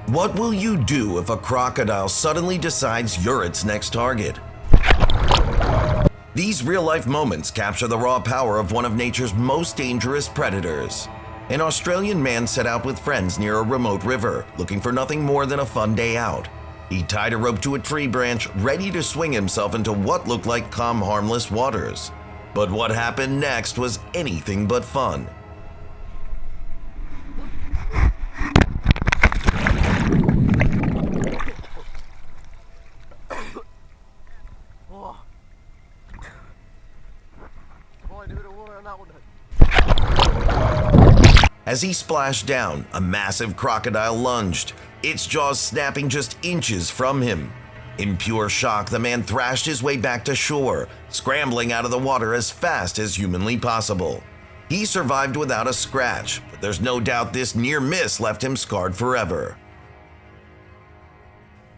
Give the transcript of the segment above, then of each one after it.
What will you do if a crocodile suddenly decides you're its next target? These real-life moments capture the raw power of one of nature's most dangerous predators. An Australian man set out with friends near a remote river, looking for nothing more than a fun day out. He tied a rope to a tree branch, ready to swing himself into what looked like calm, harmless waters. But what happened next was anything but fun. As he splashed down, a massive crocodile lunged, its jaws snapping just inches from him. In pure shock, the man thrashed his way back to shore, scrambling out of the water as fast as humanly possible. He survived without a scratch, but there's no doubt this near miss left him scarred forever.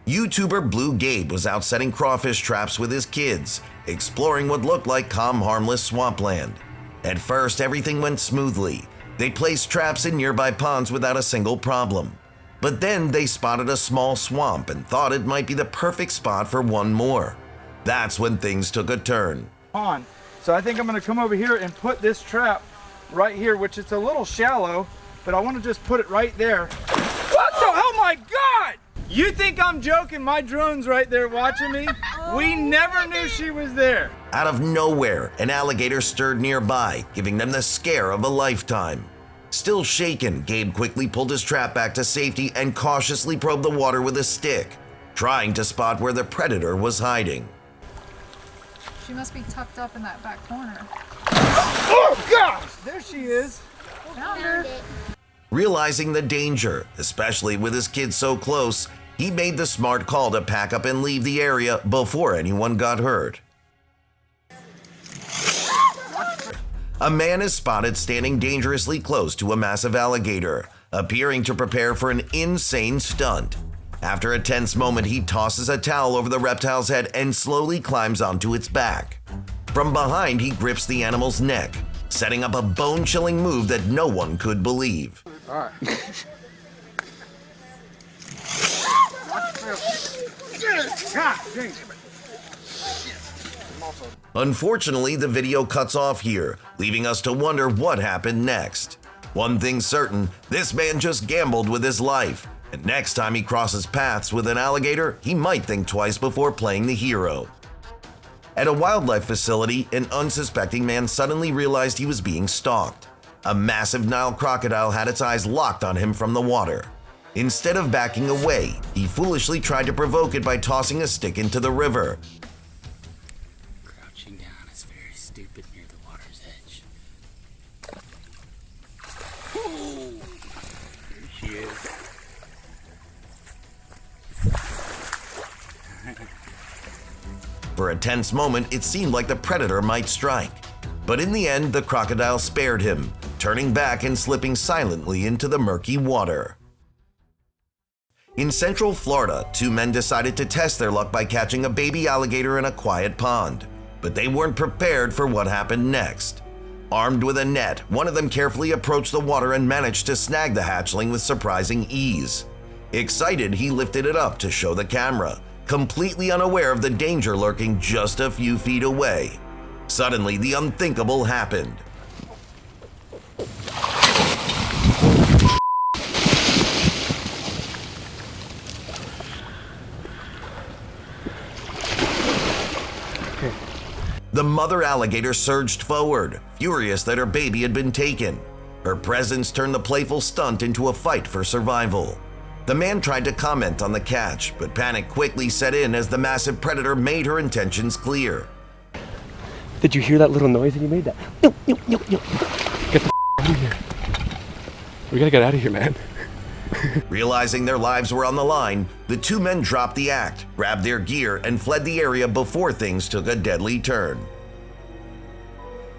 YouTuber Blue Gabe was out setting crawfish traps with his kids, exploring what looked like calm, harmless swampland. At first, everything went smoothly. They placed traps in nearby ponds without a single problem. But then they spotted a small swamp and thought it might be the perfect spot for one more. That's when things took a turn. So I think I'm gonna come over here and put this trap right here, which it's a little shallow, but I wanna just put it right there. What the, oh my God! You think I'm joking? My drone's right there watching me. We never knew she was there. Out of nowhere, an alligator stirred nearby, giving them the scare of a lifetime. Still shaken, Gabe quickly pulled his trap back to safety and cautiously probed the water with a stick, trying to spot where the predator was hiding. She must be tucked up in that back corner. Oh gosh, there she is. Found her. Realizing the danger, especially with his kids so close, he made the smart call to pack up and leave the area before anyone got hurt. A man is spotted standing dangerously close to a massive alligator, appearing to prepare for an insane stunt. After a tense moment, he tosses a towel over the reptile's head and slowly climbs onto its back. From behind, he grips the animal's neck, setting up a bone-chilling move that no one could believe. All right. Unfortunately, the video cuts off here, leaving us to wonder what happened next. One thing's certain, this man just gambled with his life, and next time he crosses paths with an alligator, he might think twice before playing the hero. At a wildlife facility, an unsuspecting man suddenly realized he was being stalked. A massive Nile crocodile had its eyes locked on him from the water. Instead of backing away, he foolishly tried to provoke it by tossing a stick into the river. Crouching down is very stupid near the water's edge. Oh, there she is. For a tense moment, it seemed like the predator might strike. But in the end, the crocodile spared him, turning back and slipping silently into the murky water. In Central Florida, two men decided to test their luck by catching a baby alligator in a quiet pond. But they weren't prepared for what happened next. Armed with a net, one of them carefully approached the water and managed to snag the hatchling with surprising ease. Excited, he lifted it up to show the camera, completely unaware of the danger lurking just a few feet away. Suddenly, the unthinkable happened. The mother alligator surged forward, furious that her baby had been taken. Her presence turned the playful stunt into a fight for survival. The man tried to comment on the catch, but panic quickly set in as the massive predator made her intentions clear. Did you hear that little noise that you made? That? Get the out of here. We gotta get out of here, man. Realizing their lives were on the line, the two men dropped the act, grabbed their gear, and fled the area before things took a deadly turn.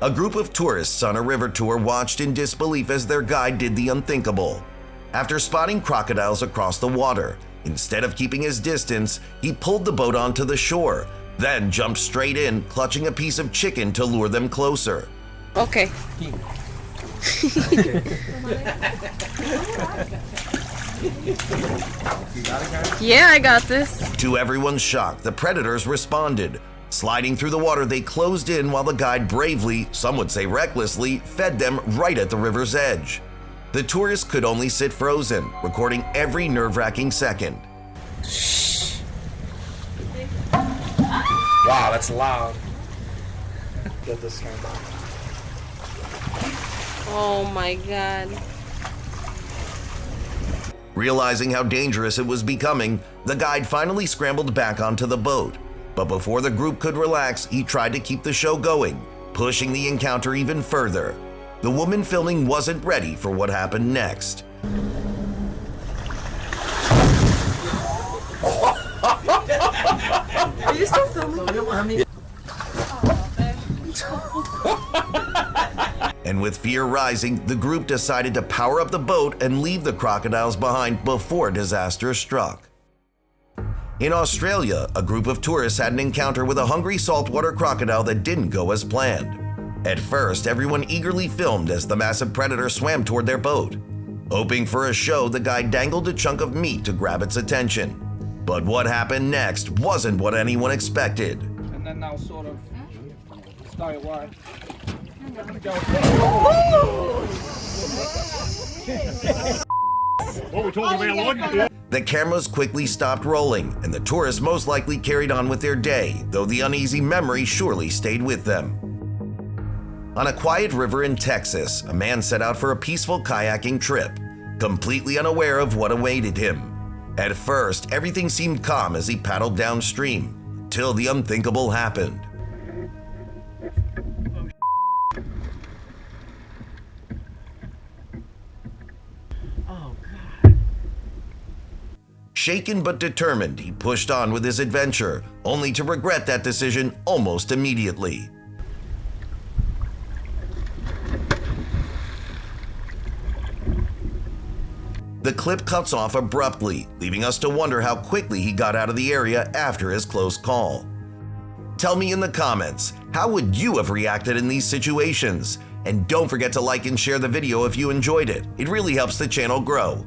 A group of tourists on a river tour watched in disbelief as their guide did the unthinkable. After spotting crocodiles across the water, instead of keeping his distance, he pulled the boat onto the shore, then jumped straight in, clutching a piece of chicken to lure them closer. Okay. Yeah, I got this. To everyone's shock, the predators responded. Sliding through the water, they closed in while the guide bravely, some would say recklessly, fed them right at the river's edge. The tourists could only sit frozen, recording every nerve-wracking second. Wow, that's loud. Get this turned on. Oh my god. Realizing how dangerous it was becoming, the guide finally scrambled back onto the boat. But before the group could relax, he tried to keep the show going, pushing the encounter even further. The woman filming wasn't ready for what happened next. Are you still filming? And with fear rising, the group decided to power up the boat and leave the crocodiles behind before disaster struck. In Australia, a group of tourists had an encounter with a hungry saltwater crocodile that didn't go as planned. At first, everyone eagerly filmed as the massive predator swam toward their boat. Hoping for a show, the guy dangled a chunk of meat to grab its attention. But what happened next wasn't what anyone expected. And then they'll sort of stay away. What we talking about, Lloyd? The cameras quickly stopped rolling, and the tourists most likely carried on with their day, though the uneasy memory surely stayed with them. On a quiet river in Texas, a man set out for a peaceful kayaking trip, completely unaware of what awaited him. At first, everything seemed calm as he paddled downstream, till the unthinkable happened. Shaken but determined, he pushed on with his adventure, only to regret that decision almost immediately. The clip cuts off abruptly, leaving us to wonder how quickly he got out of the area after his close call. Tell me in the comments, how would you have reacted in these situations? And don't forget to like and share the video if you enjoyed it. It really helps the channel grow.